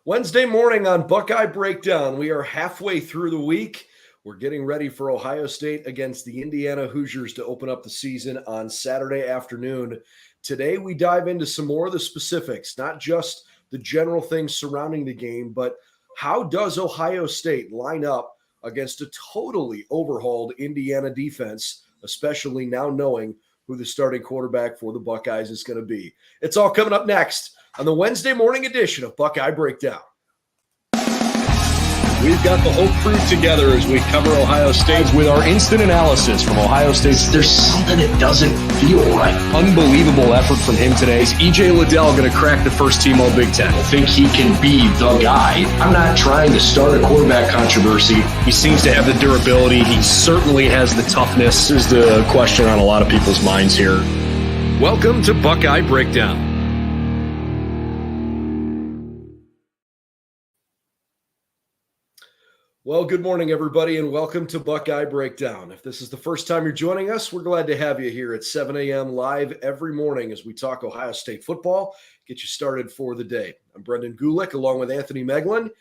Wednesday morning on Buckeye Breakdown. We are halfway through the week. We're getting ready for Ohio State against the Indiana Hoosiers to open up the season on Saturday afternoon. Today, we dive into some more of the specifics, not just the general things surrounding the game, but how does Ohio State line up against a totally overhauled Indiana defense, especially now knowing who the starting quarterback for the Buckeyes is going to be. It's all coming up next on the Wednesday morning edition of Buckeye Breakdown. We've got the whole crew together as we cover Ohio State with our instant analysis from Ohio State. There's something that doesn't feel right. Unbelievable effort from him today. Is E.J. Liddell going to crack the first team All Big Ten? I think he can be the guy. I'm not trying to start a quarterback controversy. He seems to have the durability. He certainly has the toughness. This is the question on a lot of people's minds here. Welcome to Buckeye Breakdown. Well, good morning, everybody, and welcome to Buckeye Breakdown. If this is the first time you're joining us, we're glad to have you here at 7 a.m. live every morning as we talk Ohio State football, get you started for the day. I'm Brendan Gulick along with Anthony Moeglin,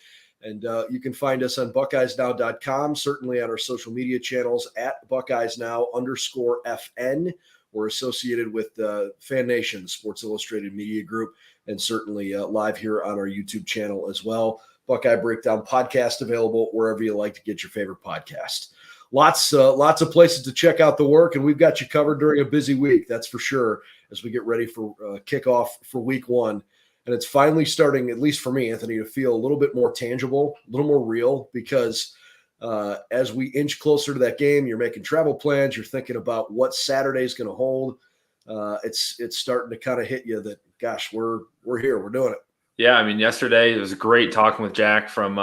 and you can find us on BuckeyesNow.com, certainly on our social media channels at BuckeyesNow_FN. We're associated with Fan Nation, Sports Illustrated Media Group, and certainly live here on our YouTube channel as well. Buckeye Breakdown podcast available wherever you like to get your favorite podcast. Lots of places to check out the work, and we've got you covered during a busy week, that's for sure, as we get ready for kickoff for week one. And it's finally starting, at least for me, Anthony, to feel a little bit more tangible, a little more real, because as we inch closer to that game, you're making travel plans, you're thinking about what Saturday's going to hold. It's starting to kind of hit you that, gosh, we're here, we're doing it. Yeah, I mean, yesterday it was great talking with Jack from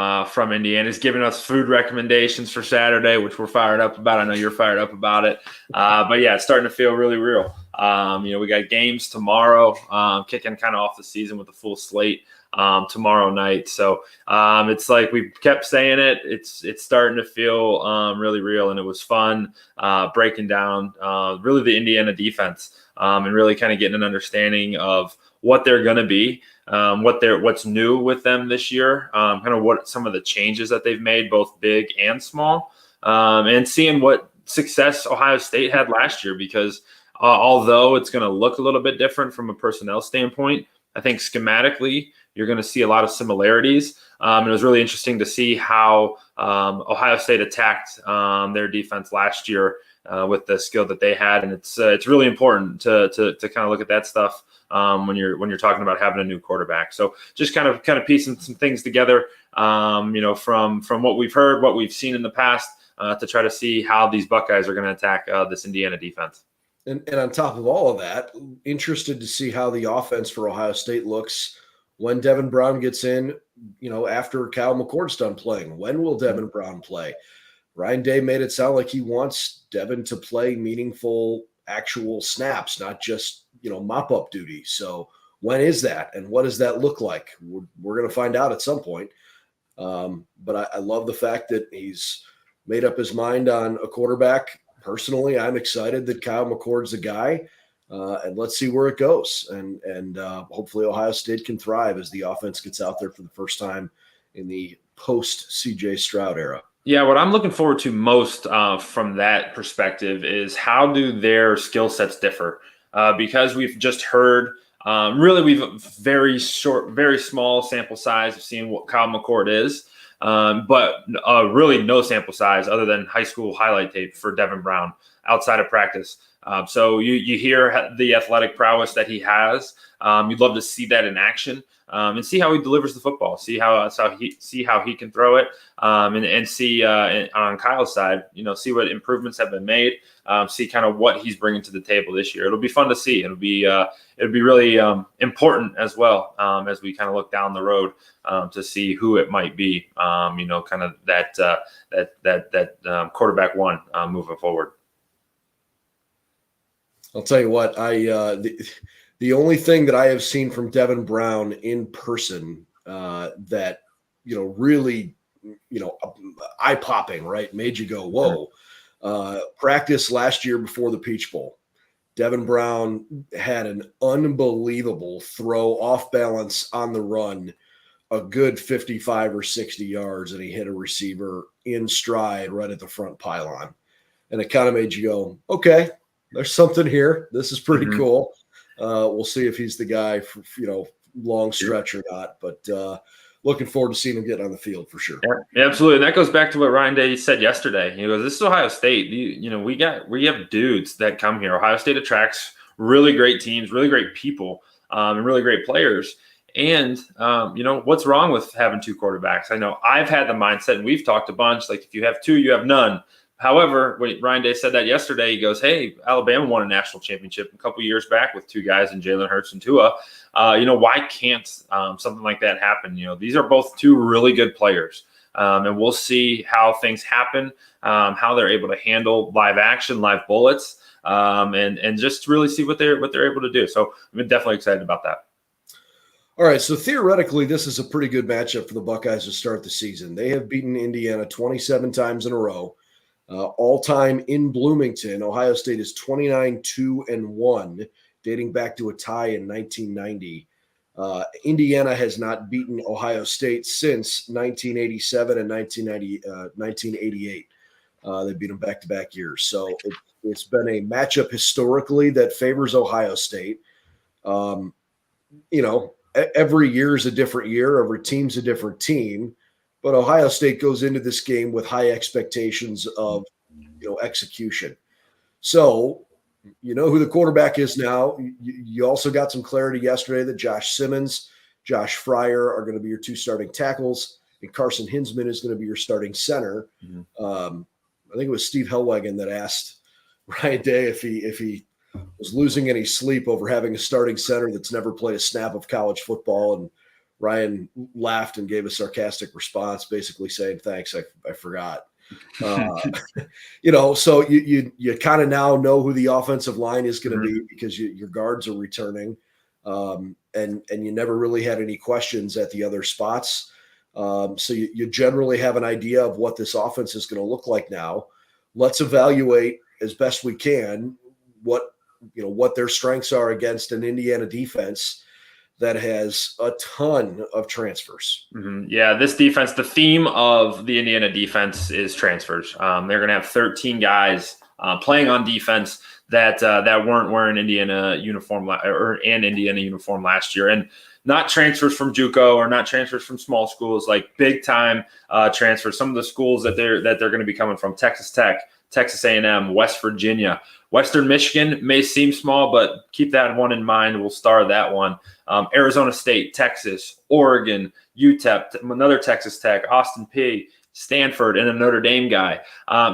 Indiana. He's giving us food recommendations for Saturday, which we're fired up about. I know you're fired up about it. But yeah, it's starting to feel really real. We got games tomorrow, kicking kind of off the season with a full slate tomorrow night. So it's like we kept saying it. It's starting to feel really real, and it was fun breaking down really the Indiana defense and really kind of getting an understanding of what they're going to be. What's new with them this year, kind of what some of the changes that they've made, both big and small, and seeing what success Ohio State had last year, because although it's going to look a little bit different from a personnel standpoint, I think schematically you're going to see a lot of similarities. It was really interesting to see how Ohio State attacked their defense last year with the skill that they had, and it's really important to kind of look at that stuff when you're talking about having a new quarterback. So just kind of piecing some things together, from what we've heard, what we've seen in the past, to try to see how these Buckeyes are going to attack this Indiana defense. And on top of all of that, interested to see how the offense for Ohio State looks when Devin Brown gets in, after Kyle McCord's done playing. When will Devin Brown play? Ryan Day made it sound like he wants Devin to play meaningful, actual snaps, not just, mop-up duty. So when is that, and what does that look like? We're going to find out at some point. But I love the fact that he's made up his mind on a quarterback. Personally, I'm excited that Kyle McCord's the guy, and let's see where it goes. And hopefully Ohio State can thrive as the offense gets out there for the first time in the post-C.J. Stroud era. Yeah, what I'm looking forward to most from that perspective is how do their skill sets differ? Because we've just heard, we've very small sample size of seeing what Kyle McCord is, but really no sample size other than high school highlight tape for Devin Brown outside of practice. So you hear the athletic prowess that he has. You'd love to see that in action. And see how he delivers the football, see how he can throw it, and see on Kyle's side, see what improvements have been made, see kind of what he's bringing to the table this year. It'll be fun to see. It'll be really important as well, as we kind of look down the road to see who it might be, kind of that quarterback one moving forward. I'll tell you what, the only thing that I have seen from Devin Brown in person that, really, eye-popping, right, made you go, whoa. Practice last year before the Peach Bowl, Devin Brown had an unbelievable throw off balance on the run a good 55 or 60 yards, and he hit a receiver in stride right at the front pylon. And it kind of made you go, okay, there's something here. This is pretty cool. We'll see if he's the guy for, long stretch or not. But looking forward to seeing him get on the field for sure. Yeah, absolutely. And that goes back to what Ryan Day said yesterday. He goes, this is Ohio State. We have dudes that come here. Ohio State attracts really great teams, really great people, and really great players. And, what's wrong with having two quarterbacks? I know I've had the mindset, and we've talked a bunch, like if you have two, you have none. However, Ryan Day said that yesterday. He goes, hey, Alabama won a national championship a couple years back with two guys in Jalen Hurts and Tua. Why can't something like that happen? These are both two really good players. And we'll see how things happen, how they're able to handle live action, live bullets, and just really see what they're able to do. So I'm definitely excited about that. All right, so theoretically, this is a pretty good matchup for the Buckeyes to start the season. They have beaten Indiana 27 times in a row. All-time in Bloomington, Ohio State is 29-2-1, dating back to a tie in 1990. Indiana has not beaten Ohio State since 1987 and 1988. They beat them back-to-back years. So it's been a matchup historically that favors Ohio State. Every year is a different year. Every team's a different team. But Ohio State goes into this game with high expectations of, execution. So, who the quarterback is now. You also got some clarity yesterday that Josh Simmons, Josh Fryer are going to be your two starting tackles, and Carson Hinsman is going to be your starting center. I think it was Steve Hellwagon that asked Ryan Day if he was losing any sleep over having a starting center that's never played a snap of college football, and Ryan laughed and gave a sarcastic response, basically saying, thanks, I forgot. So you kind of now know who the offensive line is going to be because your guards are returning, and you never really had any questions at the other spots. So you generally have an idea of what this offense is going to look like now. Let's evaluate as best we can what their strengths are against an Indiana defense that has a ton of transfers. Yeah, this defense, the theme of the Indiana defense is transfers. They're going to have 13 guys playing on defense that weren't wearing Indiana uniform or an Indiana uniform last year, and not transfers from JUCO or not transfers from small schools, like big time transfers. Some of the schools that they're going to be coming from: Texas Tech, Texas A&M, West Virginia. Western Michigan may seem small, but keep that one in mind. We'll star that one. Arizona State, Texas, Oregon, UTEP, another Texas Tech, Austin Peay, Stanford, and a Notre Dame guy.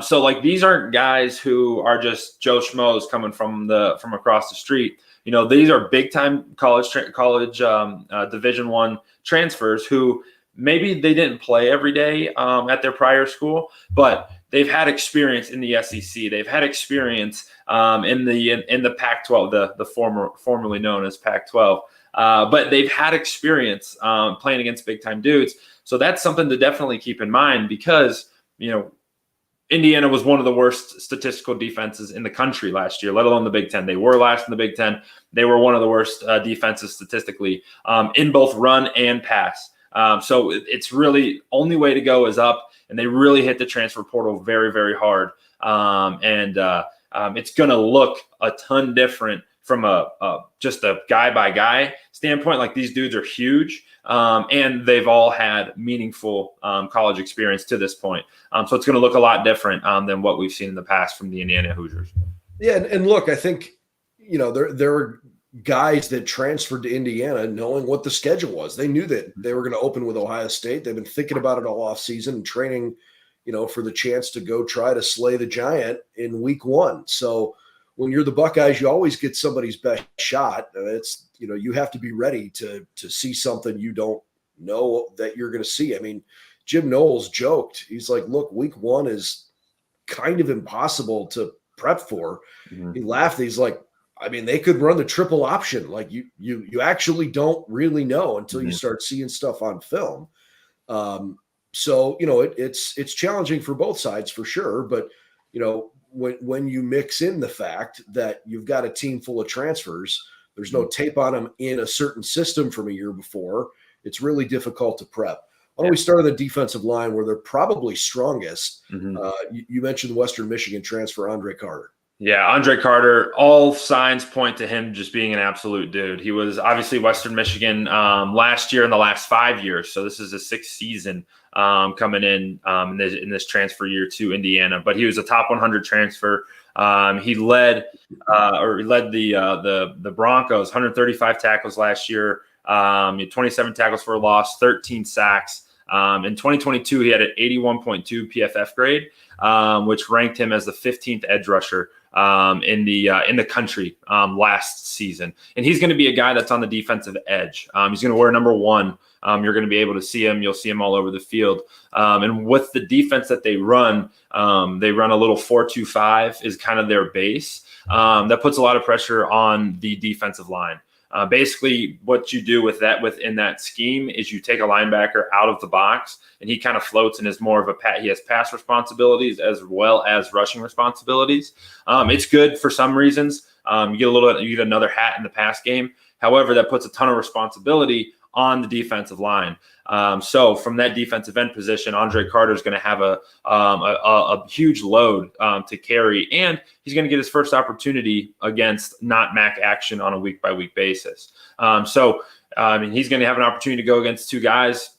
So these aren't guys who are just Joe Schmoes coming from across the street. These are big time college Division I transfers who maybe they didn't play every day at their prior school, but they've had experience in the SEC. They've had experience in the Pac-12, the formerly known as Pac-12. But they've had experience playing against big time dudes. So that's something to definitely keep in mind because, Indiana was one of the worst statistical defenses in the country last year, let alone the Big Ten. They were last in the Big Ten. They were one of the worst defenses statistically in both run and pass. So it's really only way to go is up, and they really hit the transfer portal very, very hard. It's going to look a ton different from just a guy by guy standpoint. Like, these dudes are huge, and they've all had meaningful college experience to this point. So it's going to look a lot different than what we've seen in the past from the Indiana Hoosiers. Yeah, and look, I think there are guys that transferred to Indiana knowing what the schedule was. They knew that they were going to open with Ohio State. They've been thinking about it all offseason and training, for the chance to go try to slay the giant in week one. So when you're the Buckeyes, you always get somebody's best shot. It's, you have to be ready to see something you don't know that you're going to see. I mean, Jim Knowles joked. He's like, look, week one is kind of impossible to prep for. He laughed. He's like, I mean, they could run the triple option. Like, you actually don't really know until you start seeing stuff on film. So, it's challenging for both sides for sure. But, when you mix in the fact that you've got a team full of transfers, there's no tape on them in a certain system from a year before. it's really difficult to prep. Why don't we start on the defensive line where they're probably strongest? You mentioned Western Michigan transfer Andre Carter. Yeah, Andre Carter, all signs point to him just being an absolute dude. He was obviously Western Michigan last year and the last 5 years. So this is his 6th season coming in this transfer year to Indiana. But he was a top 100 transfer. He led the Broncos, 135 tackles last year, 27 tackles for a loss, 13 sacks. In 2022, he had an 81.2 PFF grade, which ranked him as the 15th edge rusher in the country last season. And he's going to be a guy that's on the defensive edge. He's going to wear number 1. You're going to be able to see him. You'll see him all over the field. And with the defense that they run a little 4-2-5 is kind of their base. That puts a lot of pressure on the defensive line. Basically, what you do within that scheme is you take a linebacker out of the box, and he kind of floats and is more of he has pass responsibilities as well as rushing responsibilities. It's good for some reasons. You get another hat in the pass game. However, that puts a ton of responsibility on the defensive line. So from that defensive end position, Andre Carter is going to have a huge load to carry, and he's going to get his first opportunity against not MAC action on a week-by-week basis. He's going to have an opportunity to go against 2 guys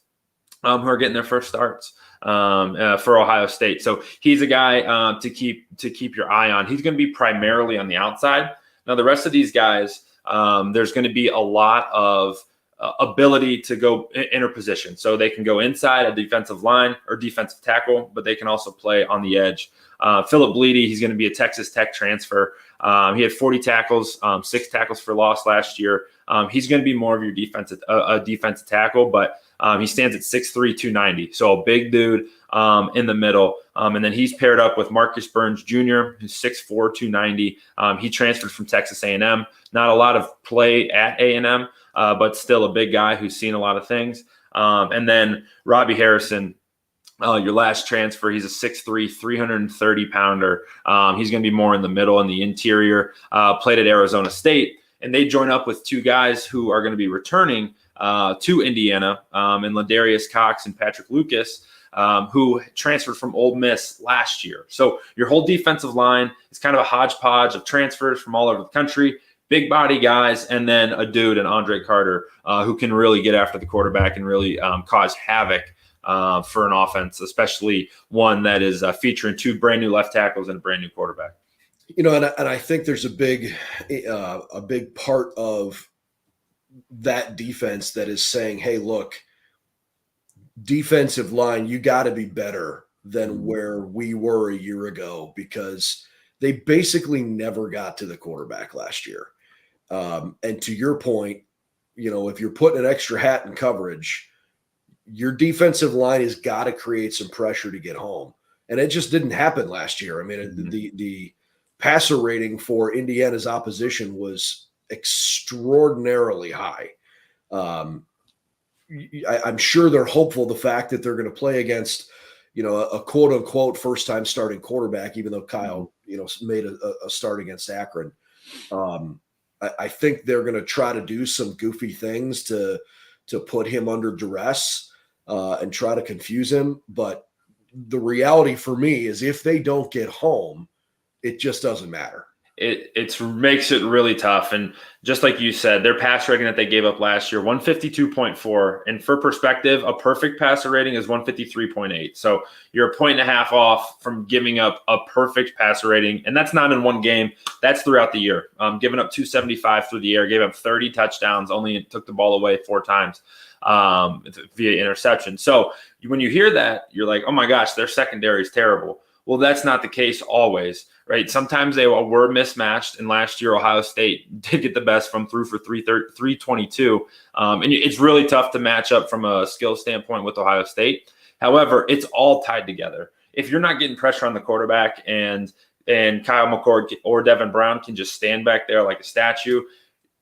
who are getting their first starts for Ohio State. So he's a guy to keep your eye on. He's going to be primarily on the outside. Now, the rest of these guys, there's going to be a lot of ability to go interposition. So they can go inside a defensive line or defensive tackle, but they can also play on the edge. Philip Bleedy, he's going to be a Texas Tech transfer. He had 40 tackles, 6 tackles for loss last year. He's going to be more of your defensive tackle, but he stands at 6'3", 290. So a big dude in the middle. And then he's paired up with Marcus Burns Jr., who's 6'4", 290. He transferred from Texas A&M. Not a lot of play at A&M, but still a big guy who's seen a lot of things. And then Robbie Harrison, your last transfer, he's a 6'3", 330-pounder. He's going to be more in the middle and the interior, played at Arizona State. And they join up with 2 guys who are going to be returning to Indiana, and Ladarius Cox and Patrick Lucas, who transferred from Ole Miss last year. So your whole defensive line is kind of a hodgepodge of transfers from all over the country. Big body guys, and then a dude, an Andre Carter, who can really get after the quarterback and really cause havoc for an offense, especially one that is featuring 2 brand new left tackles and a brand new quarterback. And I think there's a big part of that defense that is saying, hey, look, defensive line, you got to be better than where we were a year ago, because they basically never got to the quarterback last year. And to your point, if you're putting an extra hat in coverage, your defensive line has got to create some pressure to get home. And it just didn't happen last year. I mean, the passer rating for Indiana's opposition was extraordinarily high. I'm sure they're hopeful the fact that they're going to play against, a quote unquote first time starting quarterback, even though Kyle, made a start against Akron. I think they're going to try to do some goofy things to put him under duress and try to confuse him. But the reality for me is if they don't get home, it just doesn't matter. It makes it really tough. And just like you said, their passer rating that they gave up last year, 152.4. And for perspective, a perfect passer rating is 153.8. So you're 1.5 points off from giving up a perfect passer rating. And that's not in one game. That's throughout the year. Giving up 275 through the air, gave up 30 touchdowns, only took the ball away 4 times via interception. So when you hear that, you're like, oh my gosh, their secondary is terrible. Well, that's not the case always, right? Sometimes they were mismatched, and last year Ohio State did get the best from through for 322. And it's really tough to match up from a skill standpoint with Ohio State. However, it's all tied together. If you're not getting pressure on the quarterback and Kyle McCord or Devin Brown can just stand back there like a statue,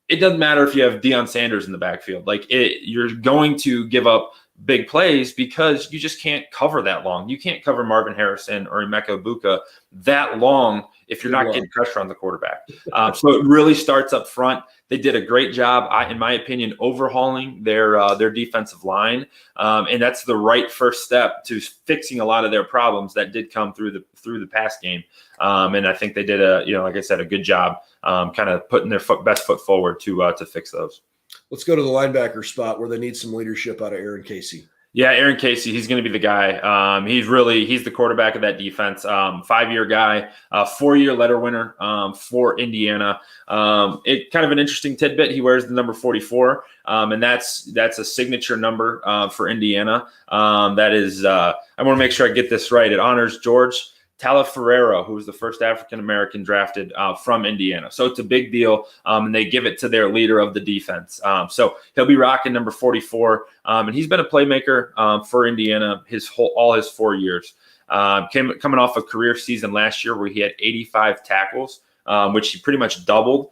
it doesn't matter if you have Deion Sanders in the backfield. You're going to give up big plays because you just can't cover that long. You can't cover Marvin Harrison or Emeka Egbuka that long if you're not getting pressure on the quarterback. So it really starts up front. They did a great job, in my opinion, overhauling their defensive line, and that's the right first step to fixing a lot of their problems that did come through the pass game. And I think they did like I said, a good job, kind of putting their best foot forward to fix those. Let's go to the linebacker spot where they need some leadership out of Aaron Casey. Yeah, Aaron Casey, he's going to be the guy. He's the quarterback of that defense. 5-year guy, 4-year letter winner for Indiana. It kind of an interesting tidbit. He wears the number 44, and that's a signature number for Indiana. That is, I want to make sure I get this right. It honors George Talaferrero, who was the first African-American drafted from Indiana. So it's a big deal, and they give it to their leader of the defense. So he'll be rocking number 44, and he's been a playmaker for Indiana all his 4 years. Coming off a career season last year where he had 85 tackles, which he pretty much doubled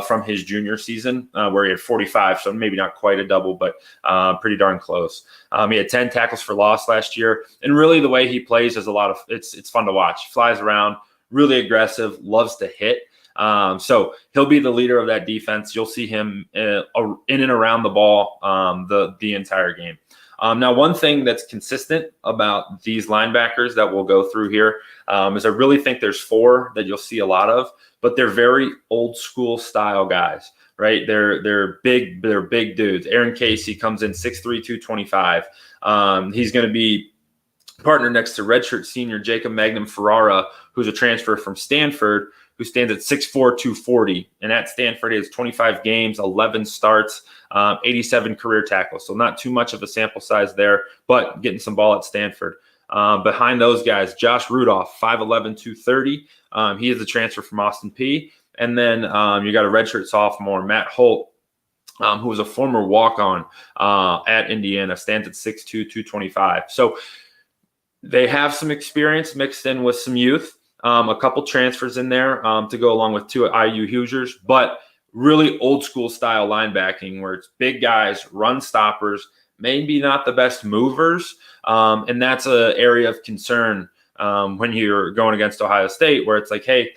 from his junior season where he had 45. So maybe not quite a double, but pretty darn close. He had 10 tackles for loss last year. And really the way he plays is it's fun to watch. He flies around, really aggressive, loves to hit. So he'll be the leader of that defense. You'll see him in and around the ball the entire game. Now, one thing that's consistent about these linebackers that we'll go through here is I really think there's 4 that you'll see a lot of, but they're very old school style guys, right? They're big dudes. Aaron Casey comes in 6'3", 225. He's going to be partnered next to redshirt senior Jacob Magnum Ferrara, who's a transfer from Stanford, who stands at 6'4", 240. And at Stanford, he has 25 games, 11 starts, 87 career tackles. So not too much of a sample size there, but getting some ball at Stanford. Behind those guys, Josh Rudolph, 5'11", 230. He is a transfer from Austin Peay. And then you got a redshirt sophomore, Matt Holt, who was a former walk-on at Indiana, stands at 6'2", 225. So they have some experience mixed in with some youth. A couple transfers in there to go along with 2 IU Hoosiers, but really old school style linebacking where it's big guys, run stoppers, maybe not the best movers. And that's an area of concern when you're going against Ohio State, where it's like, hey,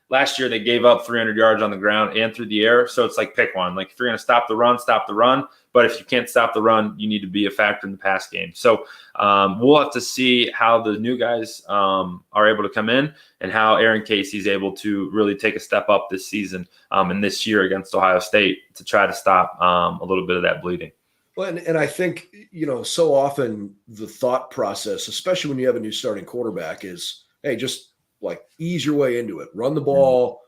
last year they gave up 300 yards on the ground and through the air. So it's like, pick one. Like if you're going to stop the run, stop the run. But if you can't stop the run, you need to be a factor in the pass game. So we'll have to see how the new guys are able to come in and how Aaron Casey is able to really take a step up this season and this year against Ohio State to try to stop a little bit of that bleeding. Well, and I think, so often the thought process, especially when you have a new starting quarterback, is, hey, just like ease your way into it. Run the ball,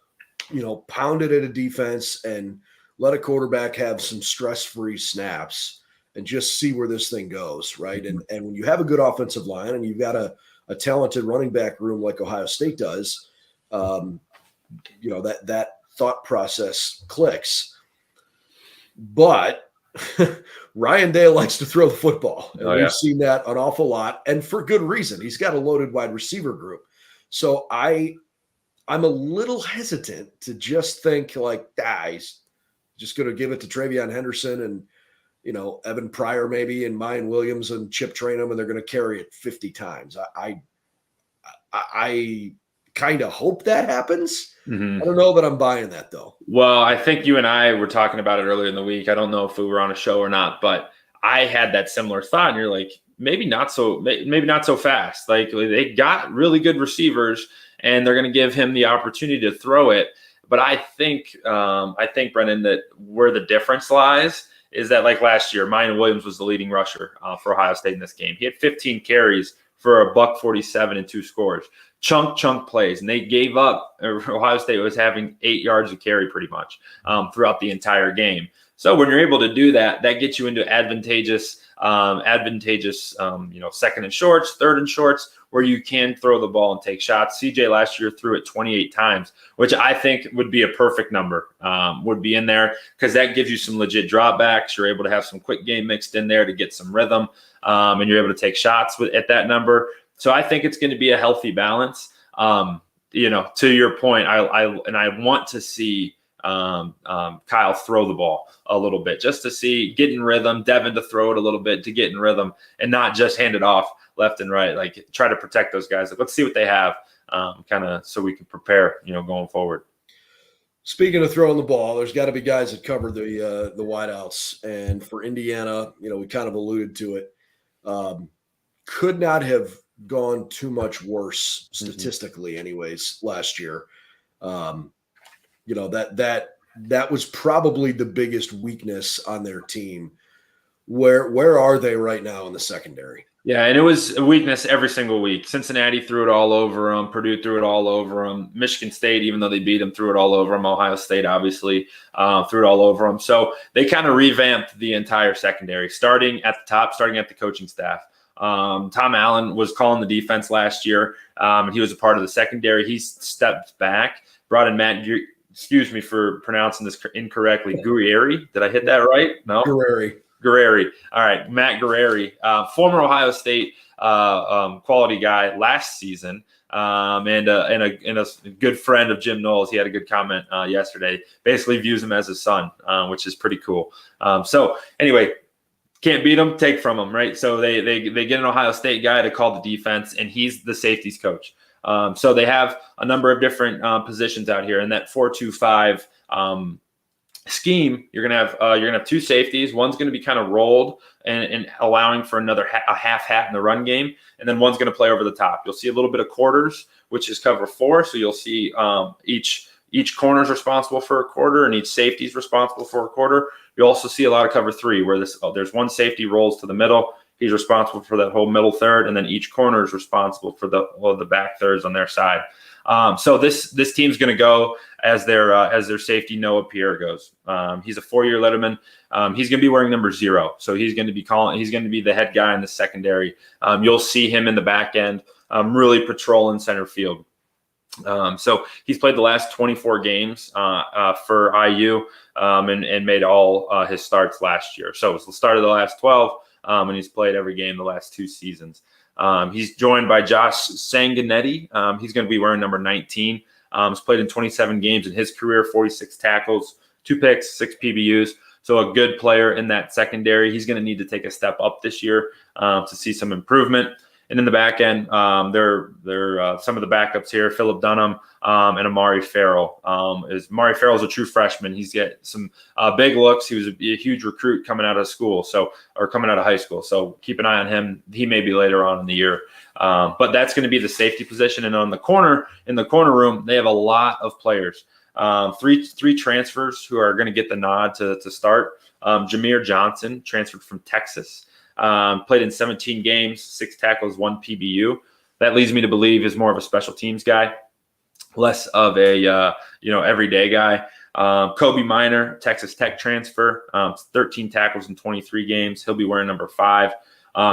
pound it at a defense and let a quarterback have some stress-free snaps and just see where this thing goes, right? And when you have a good offensive line and you've got a talented running back room like Ohio State does, that thought process clicks. But Ryan Day likes to throw the football. And we've seen that an awful lot, and for good reason. He's got a loaded wide receiver group. So I'm a little hesitant to just think like, he's just going to give it to Travion Henderson and, Evan Pryor maybe and Mayan Williams and chip train them, and they're going to carry it 50 times. I kind of hope that happens. Mm-hmm. I don't know that I'm buying that, though. Well, I think you and I were talking about it earlier in the week. I don't know if we were on a show or not, but I had that similar thought, and you're like, maybe not so fast. Like they got really good receivers, and they're going to give him the opportunity to throw it. But I think Brennan, that where the difference lies is that like last year, Mayan Williams was the leading rusher for Ohio State in this game. He had 15 carries for $147 and 2 scores. Chunk plays, and they gave up. Ohio State was having 8 yards of carry pretty much throughout the entire game. So when you're able to do that, that gets you into advantageous, second and shorts, third and shorts, where you can throw the ball and take shots. CJ last year threw it 28 times, which I think would be a perfect number, would be in there because that gives you some legit dropbacks. You're able to have some quick game mixed in there to get some rhythm, and you're able to take shots at that number. So I think it's going to be a healthy balance. To your point, I want to see Kyle throw the ball a little bit just to see, get in rhythm, Devin to throw it a little bit to get in rhythm and not just hand it off left and right, like try to protect those guys. Like, let's see what they have kind of so we can prepare, going forward. Speaking of throwing the ball, there's got to be guys that cover the wideouts. And for Indiana, we kind of alluded to it. Could not have gone too much worse statistically, anyways, last year. That was probably the biggest weakness on their team. Where are they right now in the secondary? Yeah, and it was a weakness every single week. Cincinnati threw it all over them. Purdue threw it all over them. Michigan State, even though they beat them, threw it all over them. Ohio State, obviously, threw it all over them. So they kind of revamped the entire secondary, starting at the top, starting at the coaching staff. Tom Allen was calling the defense last year, and he was a part of the secondary. He stepped back, brought in excuse me for pronouncing this incorrectly, Guerrieri. Did I hit that right? No? Guerrieri. All right. Matt Guerrieri, former Ohio State quality guy last season, and a good friend of Jim Knowles. He had a good comment yesterday. Basically views him as his son, which is pretty cool. So anyway, can't beat him, take from him, right? So they get an Ohio State guy to call the defense, and he's the safeties coach. So they have a number of different positions out here in that 4-2-5 scheme. You're gonna have two safeties. One's gonna be kind of rolled and allowing for a half hat in the run game, and then one's gonna play over the top. You'll see a little bit of quarters, which is cover 4. So you'll see each corner is responsible for a quarter, and each safety is responsible for a quarter. You'll also see a lot of cover 3, where there's one safety rolls to the middle. He's responsible for that whole middle third, and then each corner is responsible for the back thirds on their side. So this team's going to go as their safety Noah Pierre goes. He's a 4-year letterman. He's going to be wearing number 0, so he's going to be the head guy in the secondary. You'll see him in the back end, really patrolling center field. So he's played the last 24 games for IU and made all his starts last year. So it was the start of the last 12, and he's played every game the last 2 seasons. He's joined by Josh Sanguinetti. He's going to be wearing number 19. He's played in 27 games in his career, 46 tackles, 2 picks, 6 PBUs. So a good player in that secondary. He's going to need to take a step up this year to see some improvement. And in the back end, they're some of the backups here: Philip Dunham and Amari Farrell. Amari Farrell's a true freshman. He's got some big looks. He was a huge recruit coming out of high school. So keep an eye on him. He may be later on in the year. But that's going to be the safety position. And in the corner room, they have a lot of players. Three transfers who are going to get the nod to start. Jameer Johnson transferred from Texas. Played in 17 games, 6 tackles, 1 PBU. That leads me to believe is more of a special teams guy, less of a everyday guy. Kobe Minor, Texas Tech transfer, 13 tackles in 23 games. He'll be wearing number 5.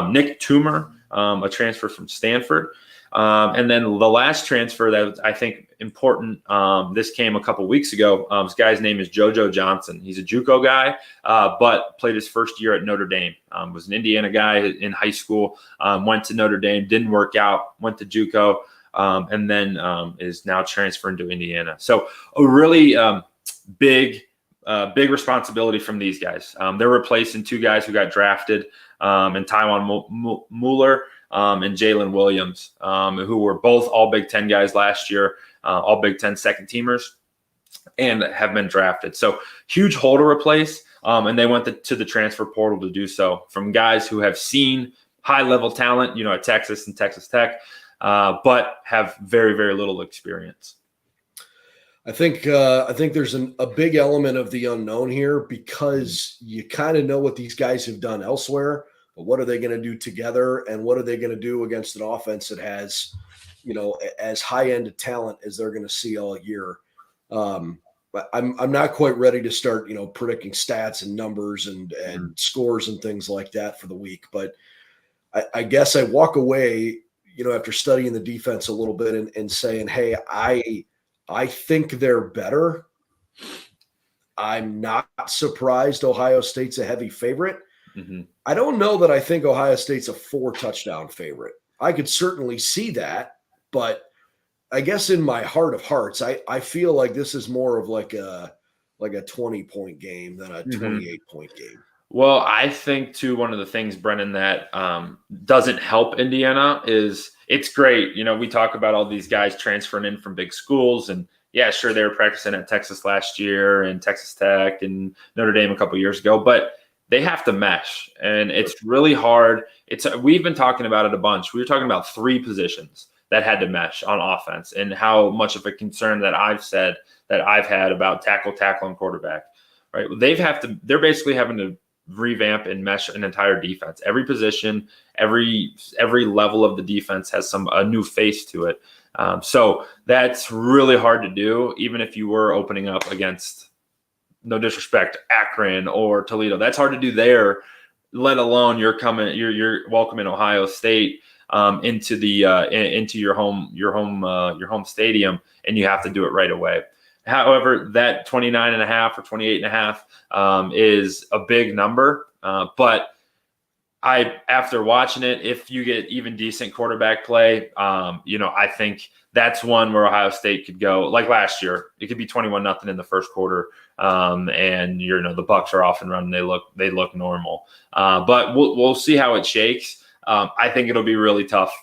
Nick Toomer, a transfer from Stanford. And then the last transfer that I think important, this came a couple weeks ago. This guy's name is JoJo Johnson. He's a JUCO guy, but played his first year at Notre Dame. Was an Indiana guy in high school, went to Notre Dame, didn't work out, went to JUCO, and then is now transferring to Indiana. So a really big responsibility from these guys. They're replacing 2 guys who got drafted, and Tywan Mueller and Jalen Williams, who were both all Big Ten guys last year, all Big Ten second teamers, and have been drafted. So huge hole to replace, and they went to the transfer portal to do so, from guys who have seen high-level talent, at Texas and Texas Tech, but have very, very little experience. I think there's a big element of the unknown here, because you kind of know what these guys have done elsewhere, but what are they going to do together, and what are they going to do against an offense that has, as high-end talent as they're going to see all year. But I'm not quite ready to start, predicting stats and numbers and scores and things like that for the week. But I guess I walk away, after studying the defense a little bit and saying, hey, I think they're better. I'm not surprised Ohio State's a heavy favorite. Mm-hmm. I don't know that I think Ohio State's a 4-touchdown favorite. I could certainly see that, but I guess in my heart of hearts, I feel like this is more of like a 20-point game than a 28-point game. Well, I think too, one of the things, Brennan, that doesn't help Indiana is it's great. We talk about all these guys transferring in from big schools, and yeah, sure, they were practicing at Texas last year and Texas Tech and Notre Dame a couple years ago, but they have to mesh, and it's really hard. We've been talking about it a bunch. We were talking about 3 positions that had to mesh on offense, and how much of a concern that I've had about tackle, and quarterback. Right? They're basically having to revamp and mesh an entire defense. Every position, every level of the defense has a new face to it. So that's really hard to do, even if you were opening up against, no disrespect, Akron or Toledo. That's hard to do there, let alone you're welcoming Ohio State into your home stadium, and you have to do it right away. However, that 29.5 or 28.5 is a big number, but after watching it, if you get even decent quarterback play, I think that's one where Ohio State could go like last year. It could be 21-0 in the first quarter, and the Bucs are off and running. They look normal, but we'll see how it shakes. I think it'll be really tough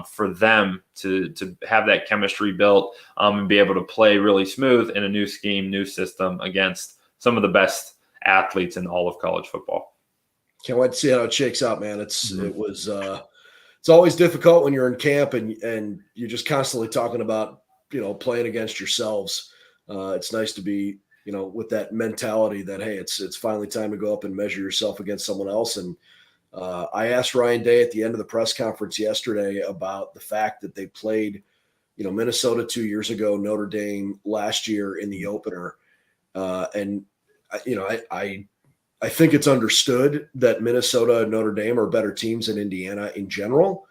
for them to have that chemistry built and be able to play really smooth in a new scheme, new system against some of the best athletes in all of college football. Can't wait to see how it shakes out, man. It's always difficult when you're in camp and you're just constantly talking about, playing against yourselves. It's nice to be, with that mentality that, hey, it's finally time to go up and measure yourself against someone else. And I asked Ryan Day at the end of the press conference yesterday about the fact that they played, Minnesota 2 years ago, Notre Dame last year in the opener. I think it's understood that Minnesota and Notre Dame are better teams than Indiana in general.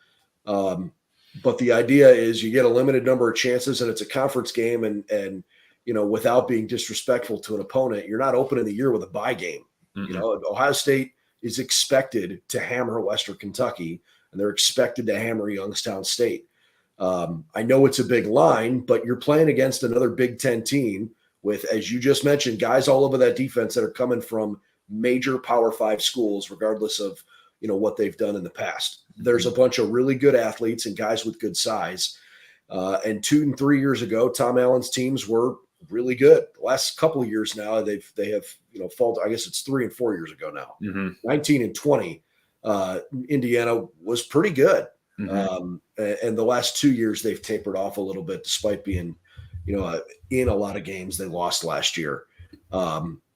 But the idea is you get a limited number of chances, and it's a conference game. And without being disrespectful to an opponent, you're not opening the year with a bye game. Mm-hmm. Ohio State is expected to hammer Western Kentucky, and they're expected to hammer Youngstown State. I know it's a big line, but you're playing against another Big Ten team with, as you just mentioned, guys all over that defense that are coming from major Power 5 schools, regardless of, what they've done in the past. There's a bunch of really good athletes and guys with good size. And 2 and 3 years ago, Tom Allen's teams were really good. The last couple of years now, they have, faltered. I guess it's 3 and 4 years ago now. Mm-hmm. 19 and 20, Indiana was pretty good. Mm-hmm. And the last 2 years, they've tapered off a little bit, despite being, in a lot of games they lost last year.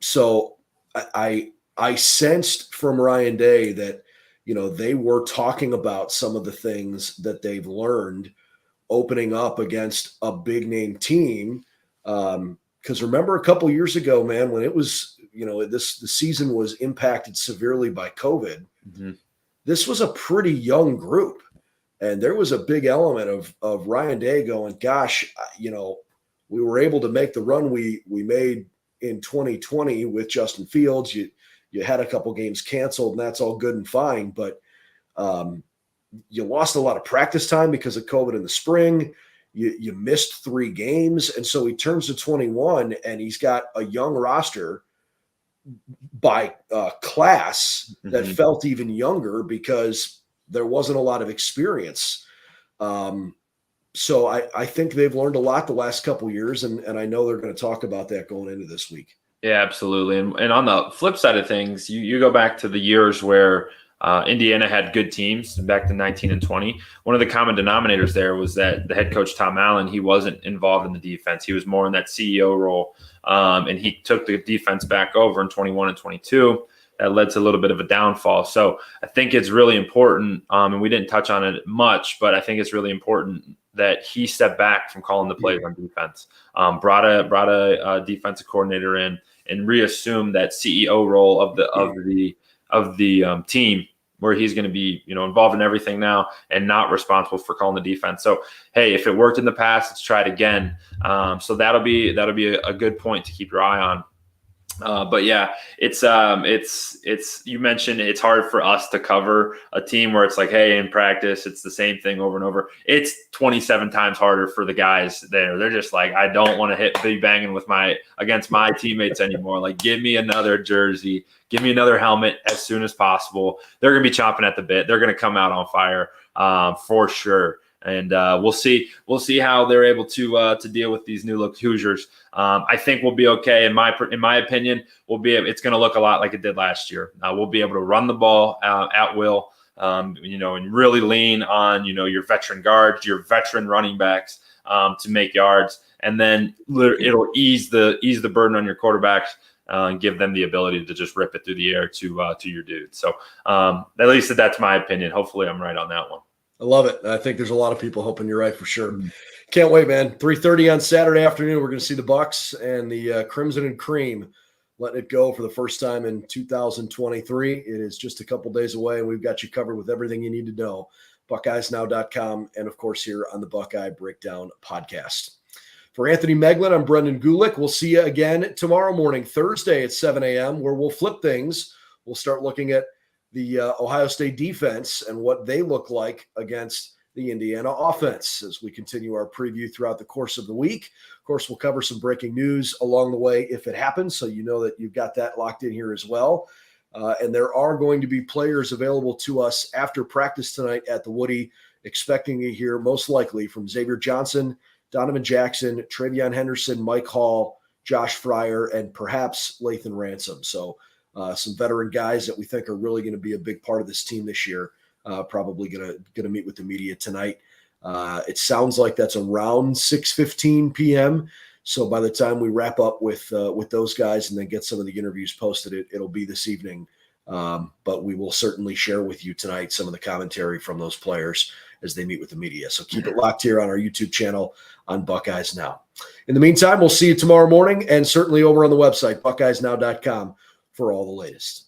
So I sensed from Ryan Day that, they were talking about some of the things that they've learned opening up against a big name team. Because remember a couple years ago, man, when it was, the season was impacted severely by COVID, mm-hmm. This was a pretty young group. And there was a big element of Ryan Day going, gosh, we were able to make the run we made in 2020 with Justin Fields. You had a couple games canceled, and that's all good and fine. But you lost a lot of practice time because of COVID in the spring. You missed 3 games. And so he turns to 21, and he's got a young roster by class mm-hmm. that felt even younger because there wasn't a lot of experience. So I think they've learned a lot the last couple of years, and I know they're going to talk about that going into this week. Yeah, absolutely. And on the flip side of things, you go back to the years where Indiana had good teams back to 19 and 20. One of the common denominators there was that the head coach, Tom Allen, he wasn't involved in the defense. He was more in that CEO role, and he took the defense back over in 21 and 22. That led to a little bit of a downfall. So I think it's really important, and we didn't touch on it much, but I think it's really important that he stepped back from calling the plays on defense, brought a defensive coordinator in, and reassumed that CEO role of the team, where he's going to be involved in everything now and not responsible for calling the defense. So hey, if it worked in the past, let's try it again. So that'll be a good point to keep your eye on. But yeah, it's you mentioned it's hard for us to cover a team where it's like, hey, in practice, it's the same thing over and over. It's 27 times harder for the guys there. They're just like, I don't want to be banging against my teammates anymore. Like, give me another jersey, give me another helmet as soon as possible. They're going to be chomping at the bit. They're going to come out on fire for sure. And we'll see how they're able to deal with these new look Hoosiers. I think we'll be okay. In my opinion, it's going to look a lot like it did last year. We'll be able to run the ball at will, and really lean on your veteran guards, your veteran running backs to make yards, and then it'll ease the burden on your quarterbacks. And give them the ability to just rip it through the air to your dude. So at least that's my opinion. Hopefully I'm right on that one. I love it. I think there's a lot of people hoping you're right for sure. Can't wait, man. 3:30 on Saturday afternoon. We're going to see the Bucks and the Crimson and Cream letting it go for the first time in 2023. It is just a couple days away, and we've got you covered with everything you need to know. BuckeyesNow.com, and of course here on the Buckeye Breakdown podcast. For Anthony Moeglin, I'm Brendan Gulick. We'll see you again tomorrow morning, Thursday at 7 a.m., where we'll flip things. We'll start looking at the Ohio State defense and what they look like against the Indiana offense as we continue our preview throughout the course of the week. Of course, we'll cover some breaking news along the way if it happens, so you know that you've got that locked in here as well. And there are going to be players available to us after practice tonight at the Woody, expecting to hear most likely from Xavier Johnson, Donovan Jackson, Travion Henderson, Mike Hall, Josh Fryer, and perhaps Lathan Ransom. So some veteran guys that we think are really going to be a big part of this team this year, probably going to meet with the media tonight. It sounds like that's around 6:15 p.m. So by the time we wrap up with those guys and then get some of the interviews posted, it'll be this evening. But we will certainly share with you tonight some of the commentary from those players as they meet with the media. So keep it locked here on our YouTube channel on Buckeyes Now. In the meantime, we'll see you tomorrow morning and certainly over on the website, BuckeyesNow.com, for all the latest.